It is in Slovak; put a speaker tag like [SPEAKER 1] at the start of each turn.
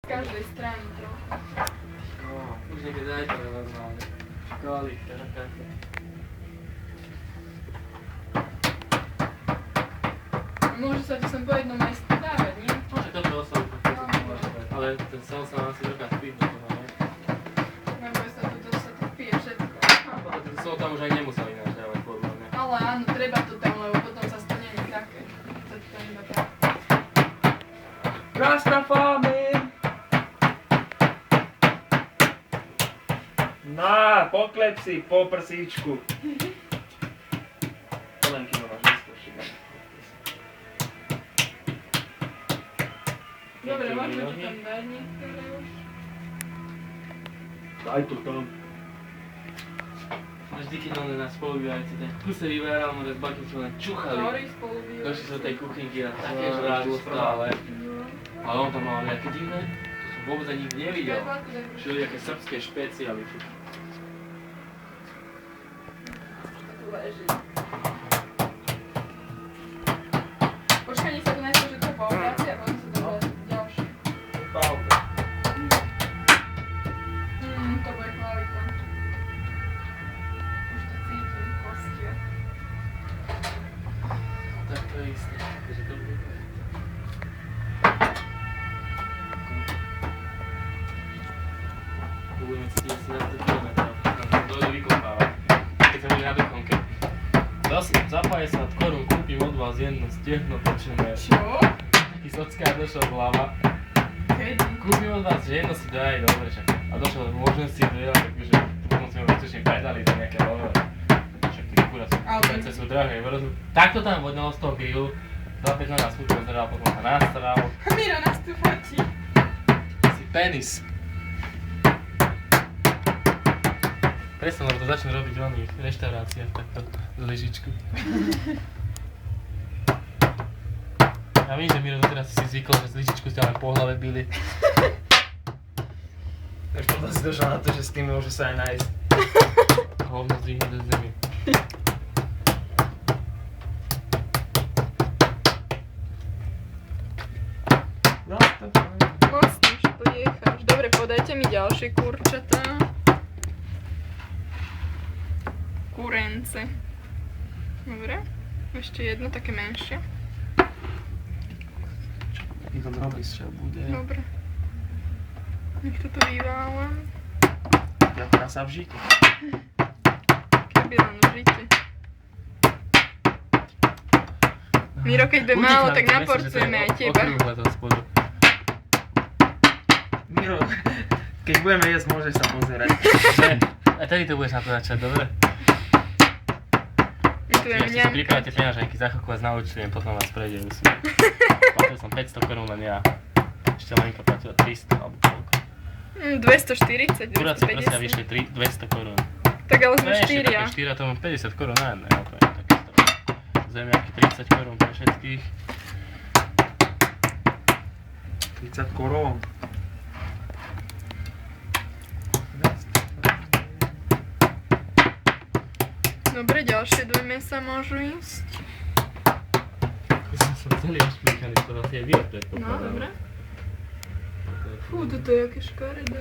[SPEAKER 1] Z každej strany trochu.
[SPEAKER 2] Už niekde dajte normálne. Škálik, takáto.
[SPEAKER 1] Môže sa ti sem po jednom aj dávať, nie?
[SPEAKER 2] Môže to bolo som, ale ten sol sa nám asi trocha spí do toho, nie?
[SPEAKER 1] Nebo sa to pije všetko.
[SPEAKER 2] A potom ten sol tam už aj nemusel ináč dávať, podľa mňa.
[SPEAKER 1] Ale áno, treba to tam, lebo potom sa stane také. To iba tak.
[SPEAKER 3] Rastafámin! Na, poklep si po prsíčku. Len kým máš neskúšiť.
[SPEAKER 1] Dobre, môžeme to tam dať niektoré už.
[SPEAKER 3] Daj to tam.
[SPEAKER 2] Vždy, keď on nás spolubývajúci, ten kuse vyberal, mu tak baky sú len čuchali.
[SPEAKER 1] Ktorý spolubývajú?
[SPEAKER 2] Došli sa do tej kuchynky a také žrádlo stále. Ale on tam mal nejaké divné, to som vôbec ani nikdy nevidel. Všelijaké srbské špeciality.
[SPEAKER 1] Tu leží. Počkaj, nech sa tu najskôr, že to poobráci a potom sa to dá ďalšie.
[SPEAKER 3] Pálka.
[SPEAKER 1] To bude kvalita. Už to cítim, kostia.
[SPEAKER 2] Tak to je isté, že to bude. Budeme cítiť asi na 100 km. Dojde vykopávať. Keď sa bude na dokonke. Zapáje sa korun, kúpim od vás jedno stehno pečené.
[SPEAKER 1] Čo?
[SPEAKER 2] Taký socká došla hlava.
[SPEAKER 1] Kedy?
[SPEAKER 2] Kúpim od vás, že jedno si daj, dobre však. A došla možnosti dojela, takže tu musíme bezpečne predali za nejaké nové. Však tí kurá sú drahé. Takto tam vodnalo z toho grillu. 2,15 nás kúpil zrela, potom sa nastral.
[SPEAKER 1] Miro nás tu fotí.
[SPEAKER 2] Si penis. Presne, lebo to začne robiť v oných reštauráciách takto z lyžičku. Ja vím, že Miro doteraz si zvykol, že z lyžičku ste len po hlave bili.
[SPEAKER 3] Tak potom si došla na to, že s tým môže sa aj nájsť.
[SPEAKER 2] Hovno zdvihne do zemi.
[SPEAKER 3] No, to fajn.
[SPEAKER 1] Vlastne, že podjecháš. Dobre, podajte mi ďalšie kurčatá. Kurence. Dobre. Ešte jedno, také menšie.
[SPEAKER 2] Taký to drobis, čo bude.
[SPEAKER 1] Dobre. Nech toto vyválam.
[SPEAKER 2] Ja prasa v žite.
[SPEAKER 1] Keby len užite. Miro, keď bude málo, tak naporcujeme aj teba.
[SPEAKER 2] Okrúhle to spodu.
[SPEAKER 3] Miro, keď budeme jesť, môžeš sa pozerať.
[SPEAKER 2] A tady to budeš na to začať, dobre?
[SPEAKER 1] Vytujem
[SPEAKER 2] Ešte si pripravte
[SPEAKER 1] ňamkať.
[SPEAKER 2] peňaženky, za chvíľku vás naučujem, potom vás prejdem. Platil som 500 korún len ja. Ešte Lenka platila 300 alebo koľko.
[SPEAKER 1] 240,
[SPEAKER 2] Kuráci prosia
[SPEAKER 1] 250.
[SPEAKER 2] vyšli 200 korún.
[SPEAKER 1] Tak ale sme
[SPEAKER 2] Ešte také
[SPEAKER 1] 4.
[SPEAKER 2] 4, to mám 50 korún na jedného. To je takéto. Zemiaky 30 korún pre všetkých.
[SPEAKER 3] 30 korún.
[SPEAKER 1] Dobre, ďalšie dve mesa môžu ísť.
[SPEAKER 2] Som celý ošplíkaný, to vás je výlet predpokladám.
[SPEAKER 1] No, dobre. Fú, toto je aké škaredé.